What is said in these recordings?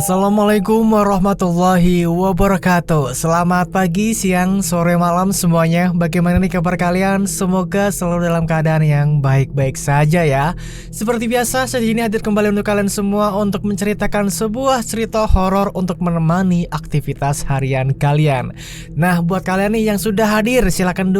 Assalamualaikum warahmatullahi wabarakatuh. Selamat pagi, siang, sore, malam semuanya. Bagaimana nih kabar kalian? Semoga selalu dalam keadaan yang baik-baik saja ya. Seperti biasa, saya di sini hadir kembali untuk kalian semua untuk menceritakan sebuah cerita horor untuk menemani aktivitas harian kalian. Nah, buat kalian nih yang sudah hadir, silakan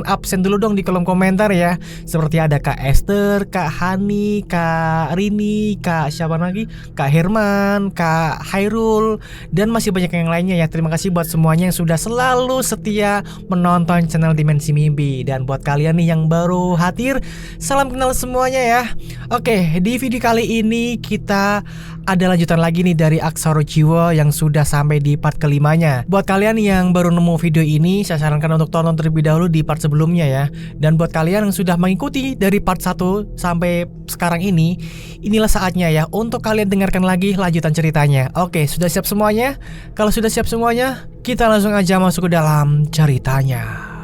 absen dulu dong di kolom komentar ya. Seperti ada Kak Esther, Kak Hani, Kak Rini, Kak siapa lagi? Kak Herman, Kak Hairul, dan masih banyak yang lainnya ya. Terima kasih buat semuanya yang sudah selalu setia menonton channel Dimensi Mimpi. Dan buat kalian nih yang baru hadir, salam kenal semuanya ya. Oke, di video kali ini kita ada lanjutan lagi nih dari Aksara Jiwa yang sudah sampai di part kelimanya. Buat kalian yang baru nemu video ini, saya sarankan untuk tonton terlebih dahulu di part sebelumnya ya. Dan buat kalian yang sudah mengikuti dari part 1 sampai sekarang ini, inilah saatnya ya untuk kalian dengarkan lagi lanjutan ceritanya. Oke, sudah siap semuanya? Kalau sudah siap semuanya, kita langsung aja masuk ke dalam ceritanya.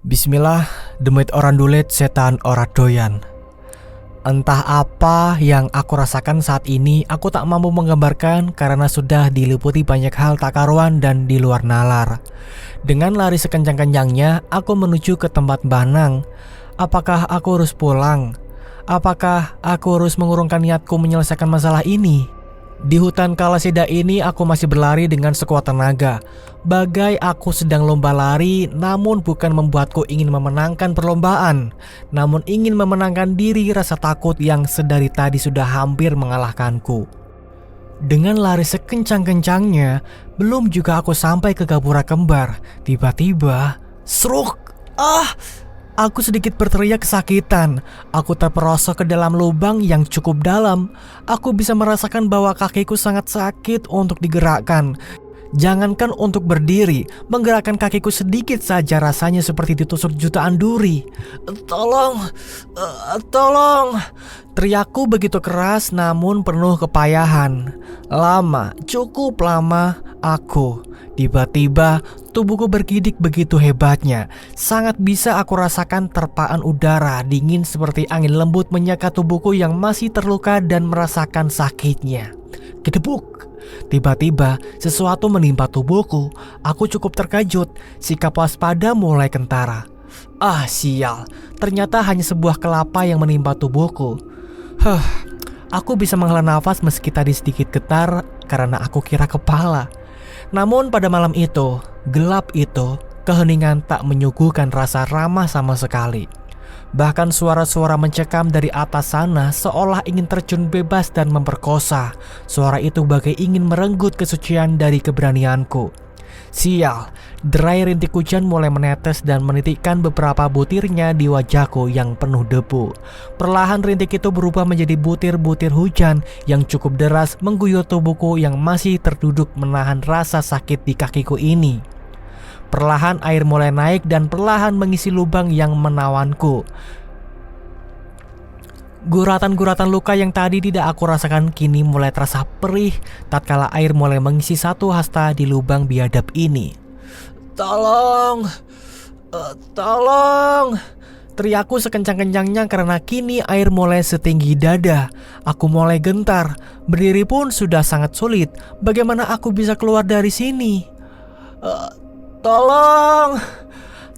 Bismillah, demit orang dulit, setan ora doyan. Entah apa yang aku rasakan saat ini, aku tak mampu menggambarkan karena sudah diliputi banyak hal tak karuan dan di luar nalar. Dengan lari sekencang-kencangnya, aku menuju ke tempat Mbah Nang. Apakah aku harus pulang? Apakah aku harus mengurungkan niatku menyelesaikan masalah ini? Di hutan Kalaseda ini aku masih berlari dengan sekuat tenaga. Bagai aku sedang lomba lari, namun bukan membuatku ingin memenangkan perlombaan, namun ingin memenangkan diri rasa takut yang sedari tadi sudah hampir mengalahkanku. Dengan lari sekencang-kencangnya, belum juga aku sampai ke Gapura Kembar, tiba-tiba seruk! Aku sedikit berteriak kesakitan. Aku terperosok ke dalam lubang yang cukup dalam. Aku bisa merasakan bahwa kakiku sangat sakit untuk digerakkan. Jangankan untuk berdiri, menggerakkan kakiku sedikit saja rasanya seperti ditusuk jutaan duri. Tolong, tolong! Teriakku begitu keras namun penuh kepayahan. Lama, cukup lama tiba-tiba tubuhku bergidik begitu hebatnya. Sangat bisa aku rasakan terpaan udara dingin seperti angin lembut menyakat tubuhku yang masih terluka dan merasakan sakitnya. Kedebuk! Tiba-tiba sesuatu menimpa tubuhku. Aku cukup terkejut. Sikap waspada mulai kentara. Sial, ternyata hanya sebuah kelapa yang menimpa tubuhku. Aku bisa menghela nafas meski tadi sedikit getar karena aku kira kepala. Namun pada malam itu, gelap itu, keheningan tak menyuguhkan rasa ramah sama sekali. Bahkan suara-suara mencekam dari atas sana seolah ingin terjun bebas dan memperkosa. Suara itu bagai ingin merenggut kesucian dari keberanianku. Sial, derai rintik hujan mulai menetes dan menitikkan beberapa butirnya di wajahku yang penuh debu. Perlahan rintik itu berubah menjadi butir-butir hujan yang cukup deras mengguyur tubuhku yang masih terduduk menahan rasa sakit di kakiku ini. Perlahan air mulai naik dan perlahan mengisi lubang yang menawanku. Guratan-guratan luka yang tadi tidak aku rasakan kini mulai terasa perih tatkala air mulai mengisi satu hasta di lubang biadab ini. Tolong! Tolong! Teriakku sekencang-kencangnya karena kini air mulai setinggi dada. Aku mulai gentar. Berdiri pun sudah sangat sulit. Bagaimana aku bisa keluar dari sini? Tolong!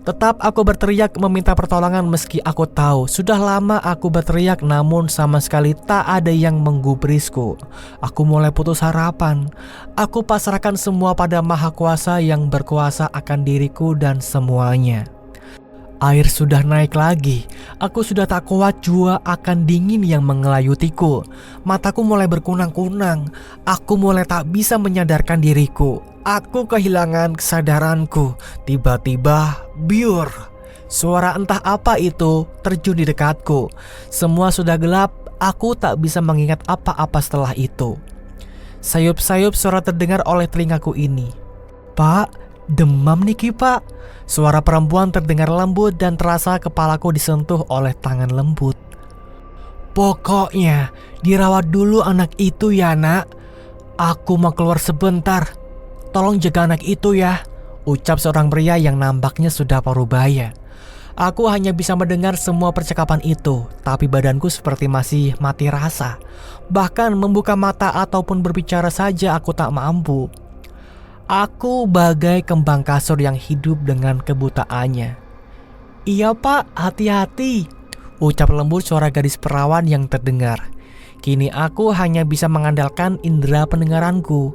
Tetap aku berteriak meminta pertolongan meski aku tahu sudah lama aku berteriak namun sama sekali tak ada yang menggubrisku. Aku mulai putus harapan. Aku pasrahkan semua pada Maha Kuasa yang berkuasa akan diriku dan semuanya. Air sudah naik lagi. Aku sudah tak kuat jua akan dingin yang mengelayutiku. Mataku mulai berkunang-kunang. Aku mulai tak bisa menyadarkan diriku. Aku kehilangan kesadaranku. Tiba-tiba biur. Suara entah apa itu terjun di dekatku. Semua sudah gelap. Aku tak bisa mengingat apa-apa setelah itu. Sayup-sayup suara terdengar oleh telingaku ini. Pak, demam niki pak. Suara perempuan terdengar lembut dan terasa kepalaku disentuh oleh tangan lembut. Pokoknya dirawat dulu anak itu ya nak. Aku mau keluar sebentar. Tolong jaga anak itu ya, ucap seorang pria yang nampaknya sudah paruh baya. Aku hanya bisa mendengar semua percakapan itu, tapi badanku seperti masih mati rasa. Bahkan membuka mata ataupun berbicara saja aku tak mampu. Aku bagai kembang kasur yang hidup dengan kebutaannya. Iya pak, hati-hati, ucap lembut suara gadis perawan yang terdengar. Kini aku hanya bisa mengandalkan indera pendengaranku.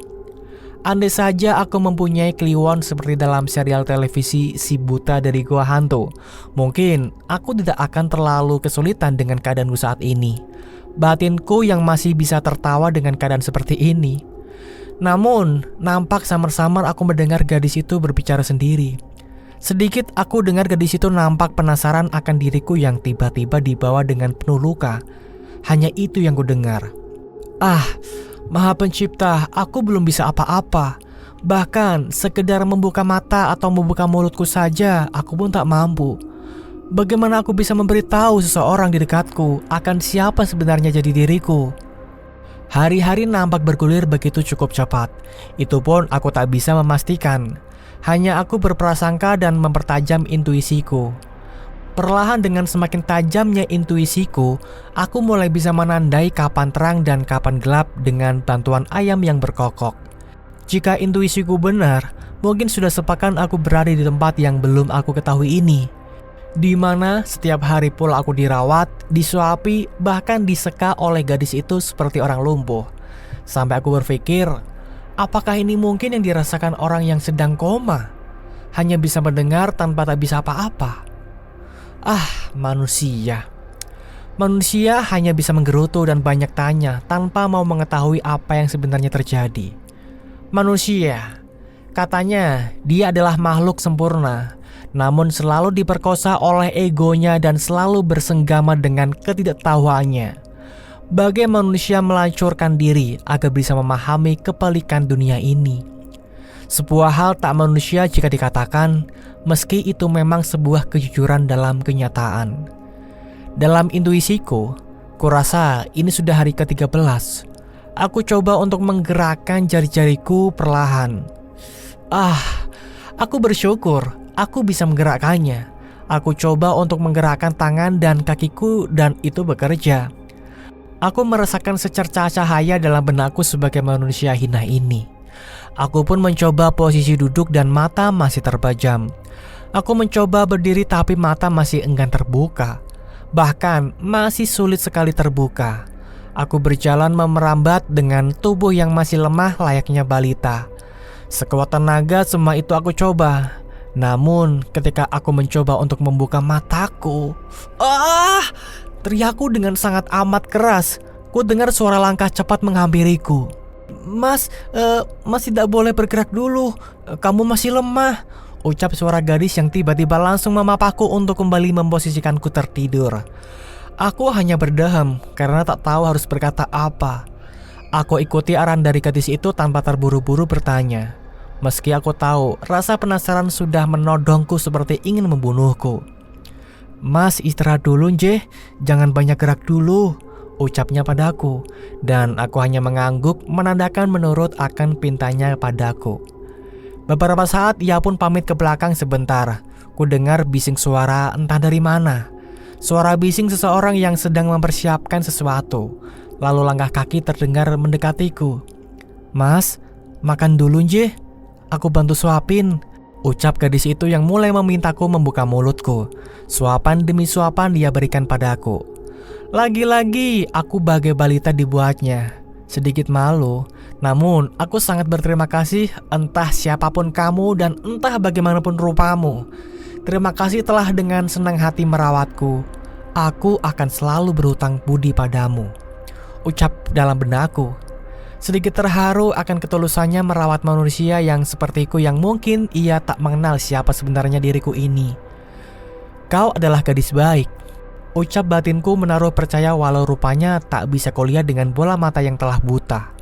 Andai saja aku mempunyai kliwon seperti dalam serial televisi Si Buta dari Gua Hantu, mungkin aku tidak akan terlalu kesulitan dengan keadaanku saat ini. Batinku yang masih bisa tertawa dengan keadaan seperti ini. Namun, nampak samar-samar aku mendengar gadis itu berbicara sendiri. Sedikit aku dengar gadis itu nampak penasaran akan diriku yang tiba-tiba dibawa dengan penuh luka. Hanya itu yang ku dengar. Maha Pencipta, aku belum bisa apa-apa. Bahkan sekedar membuka mata atau membuka mulutku saja, aku pun tak mampu. Bagaimana aku bisa memberitahu seseorang di dekatku akan siapa sebenarnya jadi diriku? Hari-hari nampak bergulir begitu cukup cepat. Itu pun aku tak bisa memastikan. Hanya aku berprasangka dan mempertajam intuisiku. Perlahan dengan semakin tajamnya intuisiku, aku mulai bisa menandai kapan terang dan kapan gelap dengan bantuan ayam yang berkokok. Jika intuisiku benar, mungkin sudah sepekan aku berada di tempat yang belum aku ketahui ini, di mana setiap hari pula aku dirawat, disuapi, bahkan diseka oleh gadis itu seperti orang lumpuh. Sampai aku berpikir, apakah ini mungkin yang dirasakan orang yang sedang koma? Hanya bisa mendengar tanpa tak bisa apa-apa. Manusia. Manusia hanya bisa menggerutu dan banyak tanya tanpa mau mengetahui apa yang sebenarnya terjadi. Manusia, katanya dia adalah makhluk sempurna, namun selalu diperkosa oleh egonya dan selalu bersenggama dengan ketidaktahuannya. Bagai manusia melancurkan diri agar bisa memahami kepelikan dunia ini. Sebuah hal tak manusia jika dikatakan, meski itu memang sebuah kejujuran dalam kenyataan. Dalam intuisiku, kurasa ini sudah hari ke-13. Aku coba untuk menggerakkan jari-jariku perlahan. Aku bersyukur aku bisa menggerakkannya. Aku coba untuk menggerakkan tangan dan kakiku dan itu bekerja. Aku merasakan secercah cahaya dalam benakku sebagai manusia hina ini. Aku pun mencoba posisi duduk dan mata masih terpejam. Aku mencoba berdiri tapi mata masih enggan terbuka. Bahkan masih sulit sekali terbuka. Aku berjalan memerambat dengan tubuh yang masih lemah layaknya balita. Sekuat tenaga semua itu aku coba. Namun ketika aku mencoba untuk membuka mataku, teriakku dengan sangat amat keras. Ku dengar suara langkah cepat menghampiriku. Mas tidak boleh bergerak dulu. Kamu masih lemah, ucap suara gadis yang tiba-tiba langsung memapaku untuk kembali memposisikanku tertidur. Aku hanya berdehem karena tak tahu harus berkata apa. Aku ikuti arahan dari gadis itu tanpa terburu-buru bertanya. Meski aku tahu rasa penasaran sudah menodongku seperti ingin membunuhku. Mas istirahat dulu Njeh, jangan banyak gerak dulu, ucapnya padaku, dan aku hanya mengangguk menandakan menurut akan pintanya padaku. Beberapa saat ia pun pamit ke belakang sebentar. Ku dengar bising suara entah dari mana. Suara bising seseorang yang sedang mempersiapkan sesuatu. Lalu langkah kaki terdengar mendekatiku. Mas, makan dulu Njeh, aku bantu suapin, ucap gadis itu yang mulai memintaku membuka mulutku. Suapan demi suapan dia berikan padaku. Lagi-lagi aku bagai balita dibuatnya. Sedikit malu, namun aku sangat berterima kasih entah siapapun kamu dan entah bagaimanapun rupamu. Terima kasih telah dengan senang hati merawatku. Aku akan selalu berhutang budi padamu, ucap dalam benakku. Sedikit terharu akan ketulusannya merawat manusia yang sepertiku yang mungkin ia tak mengenal siapa sebenarnya diriku ini. Kau adalah gadis baik, ucap batinku menaruh percaya walau rupanya tak bisa kulihat dengan bola mata yang telah buta.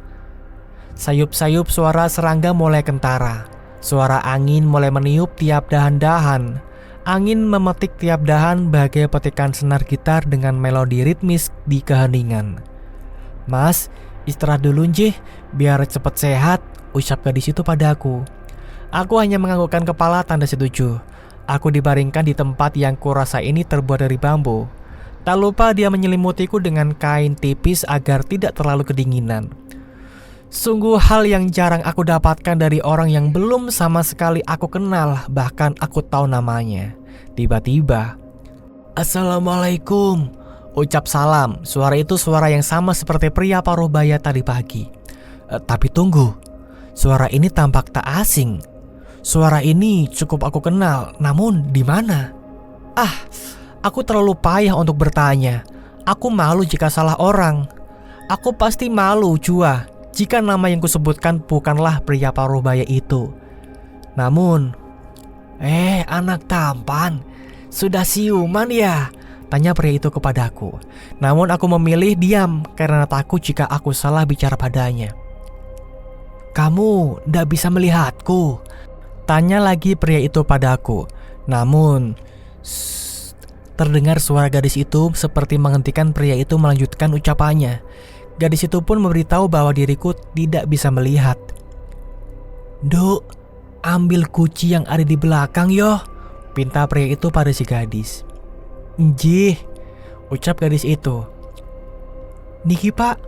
Sayup-sayup suara serangga mulai kentara. Suara angin mulai meniup tiap dahan-dahan. Angin memetik tiap dahan bagai petikan senar gitar dengan melodi ritmis di keheningan. Mas, Istirahat dulu Njih, biar cepet sehat, ucap gadis itu padaku. Aku hanya menganggukkan kepala tanda setuju. Aku dibaringkan di tempat yang kurasa ini terbuat dari bambu. Tak lupa dia menyelimutiku dengan kain tipis agar tidak terlalu kedinginan. Sungguh hal yang jarang aku dapatkan dari orang yang belum sama sekali aku kenal, bahkan aku tahu namanya. Tiba-tiba, "Assalamualaikum," ucap salam. Suara itu suara yang sama seperti pria paruh baya tadi pagi. Tapi tunggu, suara ini tampak tak asing. Suara ini cukup aku kenal, namun di mana? Aku terlalu payah untuk bertanya. Aku malu jika salah orang. Aku pasti malu jua jika nama yang kusebutkan bukanlah pria paruh baya itu. Namun, anak tampan, sudah siuman ya? Tanya pria itu kepadaku. Namun aku memilih diam karena takut jika aku salah bicara padanya. "Kamu ndak bisa melihatku?" Tanya lagi pria itu padaku. Namun, terdengar suara gadis itu seperti menghentikan pria itu melanjutkan ucapannya. Gadis itu pun memberitahu bahwa diriku tidak bisa melihat. "Duk, ambil kunci yang ada di belakang yo," pinta pria itu pada si gadis. "Njih," ucap gadis itu. "Niki pak,"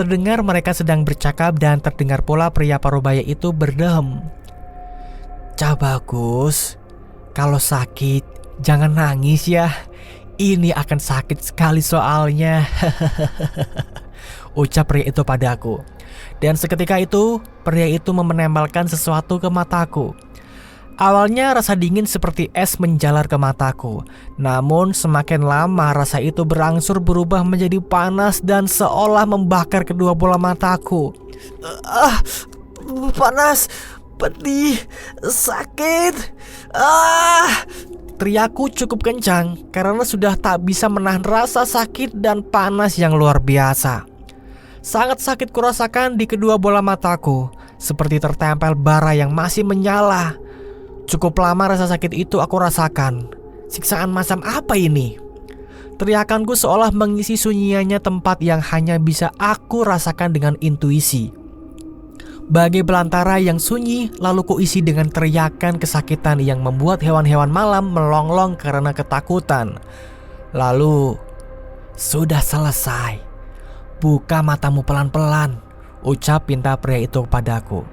terdengar mereka sedang bercakap dan terdengar pula pria parubaya itu berdehem. "Cah bagus, kalau sakit jangan nangis ya. Ini akan sakit sekali soalnya," ucap pria itu padaku. Dan seketika itu, pria itu menempelkan sesuatu ke mataku. Awalnya rasa dingin seperti es menjalar ke mataku. Namun semakin lama rasa itu berangsur berubah menjadi panas dan seolah membakar kedua bola mataku. Panas, pedih, sakit. Teriakku cukup kencang karena sudah tak bisa menahan rasa sakit dan panas yang luar biasa. Sangat sakit kurasakan di kedua bola mataku, seperti tertempel bara yang masih menyala. Cukup lama rasa sakit itu aku rasakan. Siksaan macam apa ini? Teriakanku seolah mengisi sunyiannya tempat yang hanya bisa aku rasakan dengan intuisi. Bagai belantara yang sunyi, lalu kuisi dengan teriakan kesakitan yang membuat hewan-hewan malam melonglong karena ketakutan. Lalu, "Sudah selesai. Buka matamu pelan-pelan," ucap pinta pria itu padaku.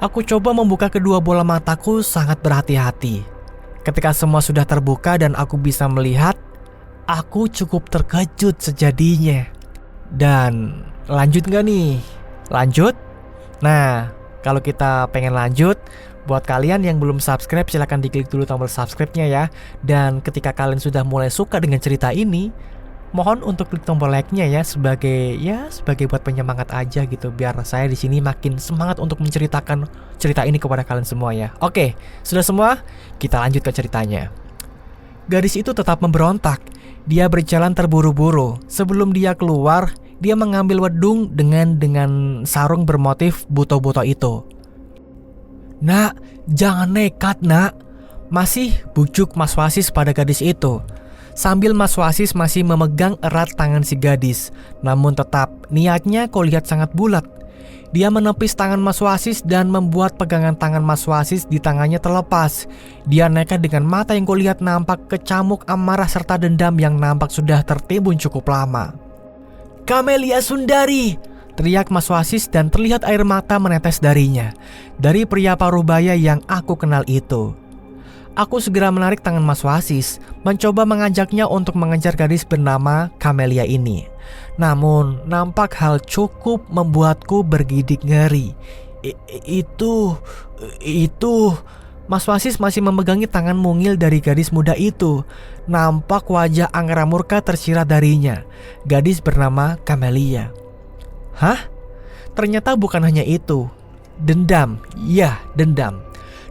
Aku coba membuka kedua bola mataku sangat berhati-hati. Ketika semua sudah terbuka dan aku bisa melihat, aku cukup terkejut sejadinya. Dan lanjut gak nih? Lanjut? Nah, kalau kita pengen lanjut, buat kalian yang belum subscribe silahkan diklik dulu tombol subscribe-nya ya. Dan ketika kalian sudah mulai suka dengan cerita ini, mohon untuk klik tombol like-nya ya sebagai buat penyemangat aja gitu, biar saya di sini makin semangat untuk menceritakan cerita ini kepada kalian semua ya. Oke, sudah semua, kita lanjut ke ceritanya. Gadis itu tetap memberontak. Dia berjalan terburu-buru. Sebelum dia keluar, dia mengambil wedung dengan sarung bermotif buto-buto itu. "Nak, jangan nekat nak," masih bujuk Mas Wasis pada gadis itu. Sambil Mas Wasis masih memegang erat tangan si gadis. Namun tetap niatnya kau lihat sangat bulat. Dia menepis tangan Mas Wasis dan membuat pegangan tangan Mas Wasis di tangannya terlepas. Dia nekat dengan mata yang kau lihat nampak kecamuk amarah serta dendam yang nampak sudah tertimbun cukup lama. "Camelia Sundari!" teriak Mas Wasis dan terlihat air mata menetes darinya. Dari pria parubaya yang aku kenal itu. Aku segera menarik tangan Mas Wasis, mencoba mengajaknya untuk mengejar gadis bernama Camelia ini. Namun nampak hal cukup membuatku bergidik ngeri. Itu Mas Wasis masih memegangi tangan mungil dari gadis muda itu. Nampak wajah angera murka tersirat darinya. Gadis bernama Camelia. Hah? Ternyata bukan hanya itu. Dendam, ya dendam.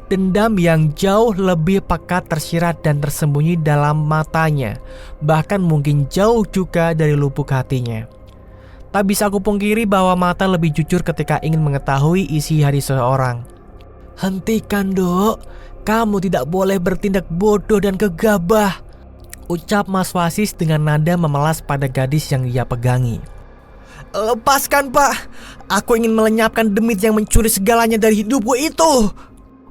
Dendam yang jauh lebih pekat tersirat dan tersembunyi dalam matanya. Bahkan mungkin jauh juga dari lubuk hatinya. Tak bisa aku pungkiri bahwa mata lebih jujur ketika ingin mengetahui isi hati seseorang. "Hentikan dok, kamu tidak boleh bertindak bodoh dan gegabah," ucap Mas Wasis dengan nada memelas pada gadis yang dia pegangi. Lepaskan, Pak. Aku ingin melenyapkan demit yang mencuri segalanya dari hidupku itu.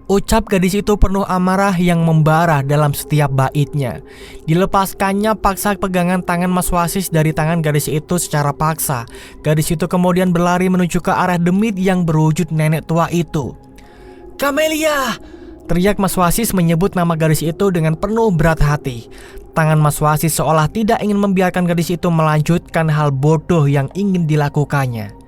Ucap gadis itu penuh amarah yang membara dalam setiap baitnya. Dilepaskannya paksa pegangan tangan Mas Wasis dari tangan gadis itu secara paksa. Gadis itu kemudian berlari menuju ke arah demit yang berwujud nenek tua itu. "Kamelia!" teriak Mas Wasis menyebut nama gadis itu dengan penuh berat hati. Tangan Mas Wasis seolah tidak ingin membiarkan gadis itu melanjutkan hal bodoh yang ingin dilakukannya.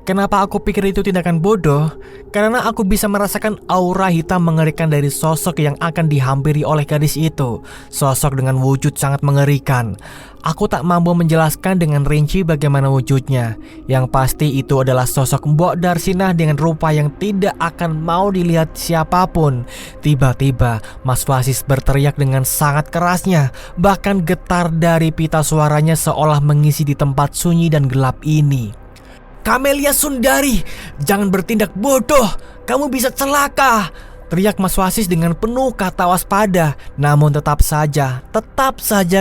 Kenapa aku pikir itu tindakan bodoh? Karena aku bisa merasakan aura hitam mengerikan dari sosok yang akan dihampiri oleh gadis itu. Sosok dengan wujud sangat mengerikan. Aku tak mampu menjelaskan dengan rinci bagaimana wujudnya. Yang pasti itu adalah sosok Mbok Darsinah dengan rupa yang tidak akan mau dilihat siapapun. Tiba-tiba Mas Wasis berteriak dengan sangat kerasnya. Bahkan getar dari pita suaranya seolah mengisi di tempat sunyi dan gelap ini. "Kamelia Sundari, jangan bertindak bodoh, kamu bisa celaka!" teriak Mas Wasis dengan penuh kata waspada. Namun tetap saja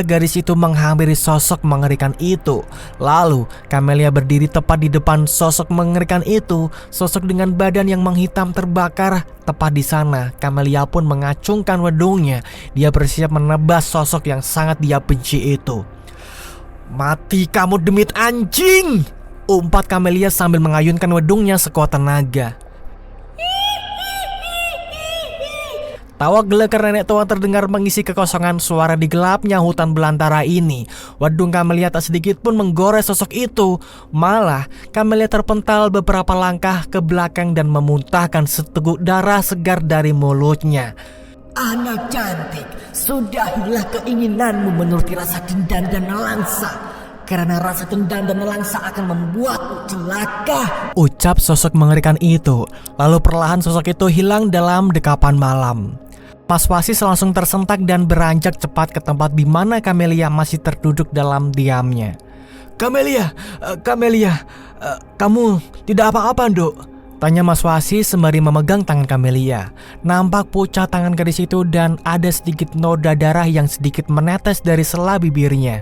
garis itu menghampiri sosok mengerikan itu. Lalu Kamelia berdiri tepat di depan sosok mengerikan itu. Sosok dengan badan yang menghitam terbakar. Tepat di sana Kamelia pun mengacungkan wedungnya. Dia bersiap menebas sosok yang sangat dia benci itu. "Mati kamu demit anjing!" umpat Kamelia sambil mengayunkan wedungnya sekuat tenaga. Tawa gelegar nenek tua terdengar mengisi kekosongan suara di gelapnya hutan belantara ini. Wedung Kamelia tak sedikit pun menggores sosok itu. Malah Kamelia terpental beberapa langkah ke belakang dan memuntahkan seteguk darah segar dari mulutnya. "Anak cantik, sudahilah keinginanmu menuruti rasa dendam dan nelangsa. Karena rasa dendam dan nelangsa akan membuatmu celaka," ucap sosok mengerikan itu. Lalu perlahan sosok itu hilang dalam dekapan malam. Mas Wasis langsung tersentak dan beranjak cepat ke tempat di mana Kamelia masih terduduk dalam diamnya. Kamelia, kamu tidak apa-apa, Nduk?" tanya Mas Wasis sembari memegang tangan Kamelia. Nampak pucat tangan gadis itu dan ada sedikit noda darah yang sedikit menetes dari sela bibirnya.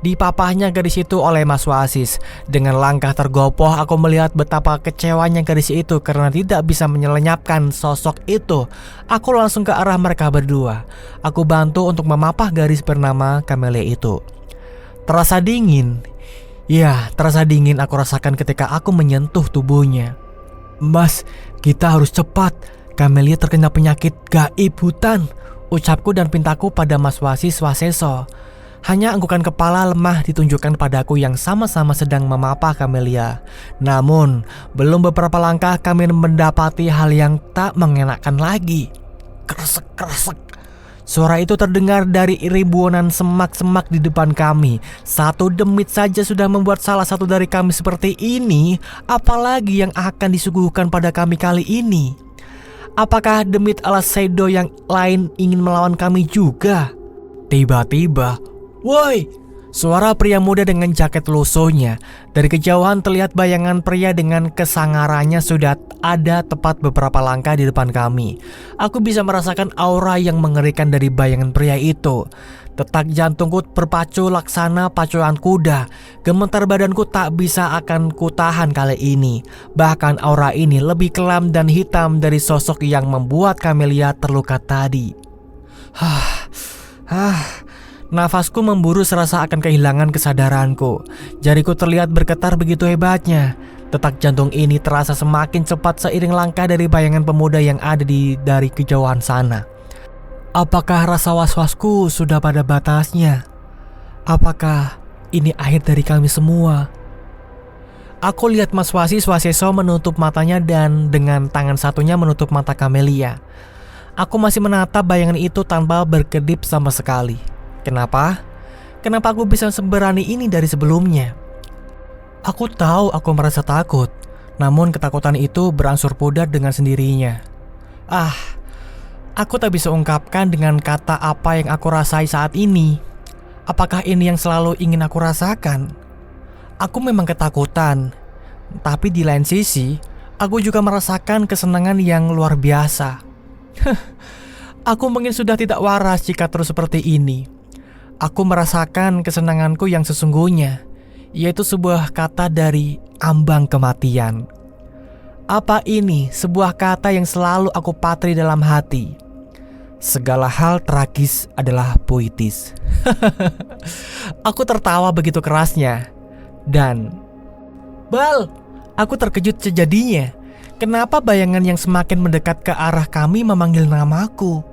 Dipapahnya gadis itu oleh Mas Wasis. Dengan langkah tergopoh aku melihat betapa kecewanya gadis itu karena tidak bisa menyelenyapkan sosok itu. Aku langsung ke arah mereka berdua. Aku bantu untuk memapah gadis bernama Kamelia itu. Terasa dingin. Ya, terasa dingin aku rasakan ketika aku menyentuh tubuhnya. "Mas, kita harus cepat. Kamelia terkena penyakit gaib hutan," ucapku dan pintaku pada Mas Wasis Waseso. Hanya anggukan kepala lemah ditunjukkan padaku yang sama-sama sedang memapah Kamelia. Namun, belum beberapa langkah kami mendapati hal yang tak mengenakan lagi. Kresek-kresek. Suara itu terdengar dari ribuanan semak-semak di depan kami. Satu demit saja sudah membuat salah satu dari kami seperti ini. Apalagi yang akan disuguhkan pada kami kali ini? Apakah demit ala Seido yang lain ingin melawan kami juga? Tiba-tiba, "Woi!" suara pria muda dengan jaket lusuhnya. Dari kejauhan terlihat bayangan pria dengan kesangarannya sudah ada tepat beberapa langkah di depan kami. Aku bisa merasakan aura yang mengerikan dari bayangan pria itu. Detak jantungku berpacu laksana pacuan kuda. Gemetar badanku tak bisa akan kutahan kali ini. Bahkan aura ini lebih kelam dan hitam dari sosok yang membuat Kamelia terluka tadi. Nafasku memburu serasa akan kehilangan kesadaranku. Jariku terlihat bergetar begitu hebatnya. Detak jantung ini terasa semakin cepat seiring langkah dari bayangan pemuda yang ada dari kejauhan sana. Apakah rasa was-wasku sudah pada batasnya? Apakah ini akhir dari kami semua? Aku lihat Mas Wasis Waseso menutup matanya dan dengan tangan satunya menutup mata Kamelia. Aku masih menatap bayangan itu tanpa berkedip sama sekali. Kenapa? Kenapa aku bisa seberani ini dari sebelumnya? Aku tahu aku merasa takut, namun ketakutan itu berangsur pudar dengan sendirinya. Aku tak bisa ungkapkan dengan kata apa yang aku rasai saat ini. Apakah ini yang selalu ingin aku rasakan? Aku memang ketakutan, tapi di lain sisi, aku juga merasakan kesenangan yang luar biasa. Aku mungkin sudah tidak waras jika terus seperti ini. Aku merasakan kesenanganku yang sesungguhnya, yaitu sebuah kata dari ambang kematian. Apa ini sebuah kata yang selalu aku patri dalam hati? Segala hal tragis adalah puitis. Aku tertawa begitu kerasnya. Dan Bal, aku terkejut sejadinya. Kenapa bayangan yang semakin mendekat ke arah kami memanggil namaku?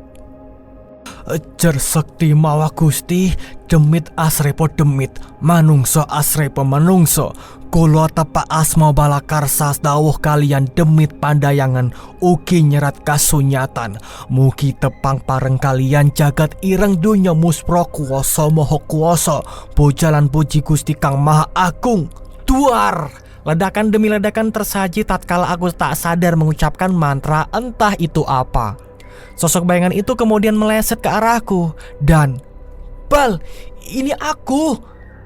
Jar sakti mawa Gusti, demit asrepo demit, manungso asrepo manungso. Kula tepak asma balakarsa dawuh kalian demit pandayangan, ugi nyerat kasunyatan. Mugi tepang pareng kalian jagat ireng dunya muspro kuwasa maha kuwasa. Bojalan puji Gusti Kang Maha Agung. Duar! Ledakan demi ledakan tersaji tatkala aku tak sadar mengucapkan mantra entah itu apa. Sosok bayangan itu kemudian meleset ke arahku dan Bal, ini aku,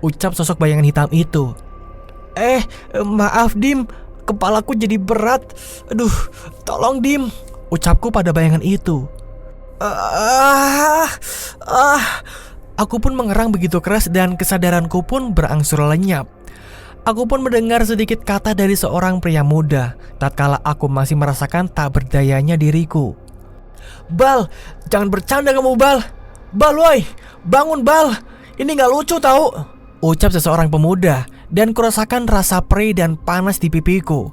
ucap sosok bayangan hitam itu. Maaf Dim, kepalaku jadi berat. Aduh, tolong Dim, ucapku pada bayangan itu. Aku pun mengerang begitu keras dan kesadaranku pun berangsur lenyap. Aku pun mendengar sedikit kata dari seorang pria muda tatkala aku masih merasakan tak berdayanya diriku. Bal, jangan bercanda kamu Bal. Bal woi, bangun Bal. Ini gak lucu tau, ucap seseorang pemuda. Dan kurasakan rasa perih dan panas di pipiku.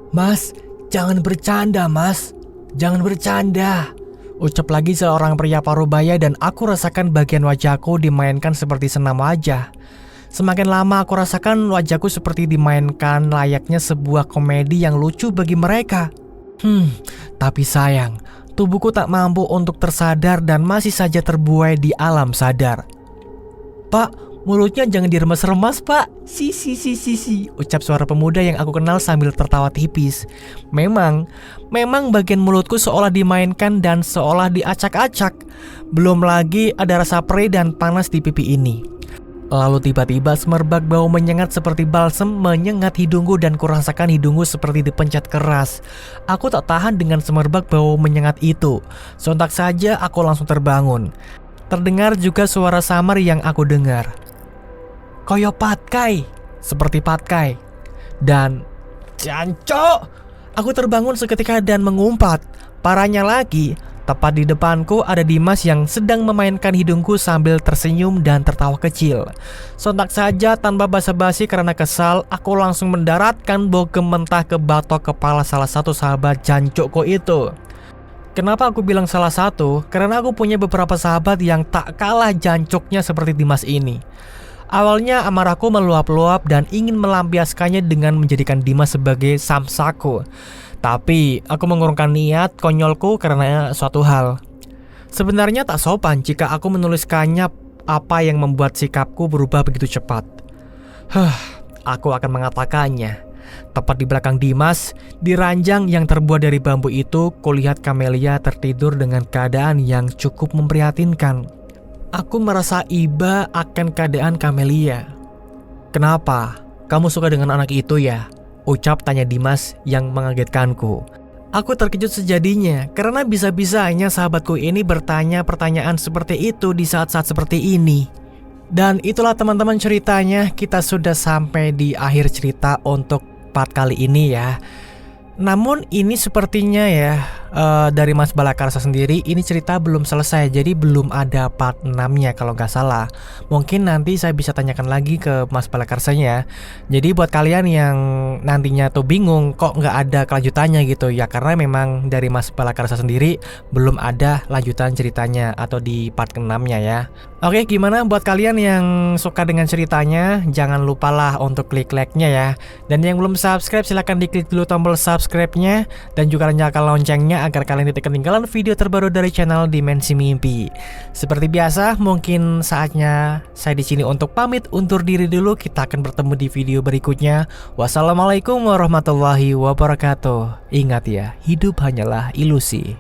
Mas, jangan bercanda mas. Jangan bercanda, ucap lagi seorang pria parubaya dan aku rasakan bagian wajahku dimainkan seperti senam wajah. Semakin lama aku rasakan wajahku seperti dimainkan layaknya sebuah komedi yang lucu bagi mereka. Tapi sayang, tubuhku tak mampu untuk tersadar dan masih saja terbuai di alam sadar. Pak, mulutnya jangan diremas-remas pak. Si, ucap suara pemuda yang aku kenal sambil tertawa tipis. Memang bagian mulutku seolah dimainkan dan seolah diacak-acak. Belum lagi ada rasa perih dan panas di pipi ini. Lalu tiba-tiba semerbak bau menyengat seperti balsem menyengat hidungku dan kurasakan hidungku seperti dipencet keras. Aku tak tahan dengan semerbak bau menyengat itu. Sontak saja aku langsung terbangun. Terdengar juga suara samar yang aku dengar. Koyo patkai, seperti patkai. Dan jancok, aku terbangun seketika dan mengumpat. Parahnya lagi, tepat di depanku ada Dimas yang sedang memainkan hidungku sambil tersenyum dan tertawa kecil. Sontak saja tanpa basa-basi karena kesal, aku langsung mendaratkan bogem mentah ke batok kepala salah satu sahabat jancokku itu. Kenapa aku bilang salah satu? Karena aku punya beberapa sahabat yang tak kalah jancoknya seperti Dimas ini. Awalnya amarahku meluap-luap dan ingin melampiaskannya dengan menjadikan Dimas sebagai samsaku. Tapi aku mengurungkan niat konyolku karena suatu hal. Sebenarnya tak sopan jika aku menuliskannya apa yang membuat sikapku berubah begitu cepat. Aku akan mengatakannya. Tepat di belakang Dimas, di ranjang yang terbuat dari bambu itu, kulihat Kamelia tertidur dengan keadaan yang cukup memprihatinkan. Aku merasa iba akan keadaan Kamelia. Kenapa? Kamu suka dengan anak itu ya? Ucap tanya Dimas yang mengagetkanku. Aku terkejut sejadinya karena bisa-bisanya sahabatku ini bertanya pertanyaan seperti itu di saat-saat seperti ini. Dan itulah teman-teman ceritanya, kita sudah sampai di akhir cerita untuk part kali ini ya. Namun ini sepertinya ya dari Mas Balakarsa sendiri ini cerita belum selesai. Jadi belum ada part 6-nya kalau nggak salah. Mungkin nanti saya bisa tanyakan lagi ke Mas Balakarsanya. Jadi buat kalian yang nantinya tuh bingung kok nggak ada kelanjutannya gitu ya, karena memang dari Mas Balakarsa sendiri belum ada lanjutan ceritanya atau di part ke-6-nya ya. Oke, gimana buat kalian yang suka dengan ceritanya? Jangan lupalah untuk klik like-nya ya. Dan yang belum subscribe silahkan diklik dulu tombol subscribe-nya dan juga nyalakan loncengnya agar kalian tidak ketinggalan video terbaru dari channel Dimensi Mimpi. Seperti biasa, mungkin saatnya saya di sini untuk pamit undur diri dulu. Kita akan bertemu di video berikutnya. Wassalamualaikum warahmatullahi wabarakatuh. Ingat ya, hidup hanyalah ilusi.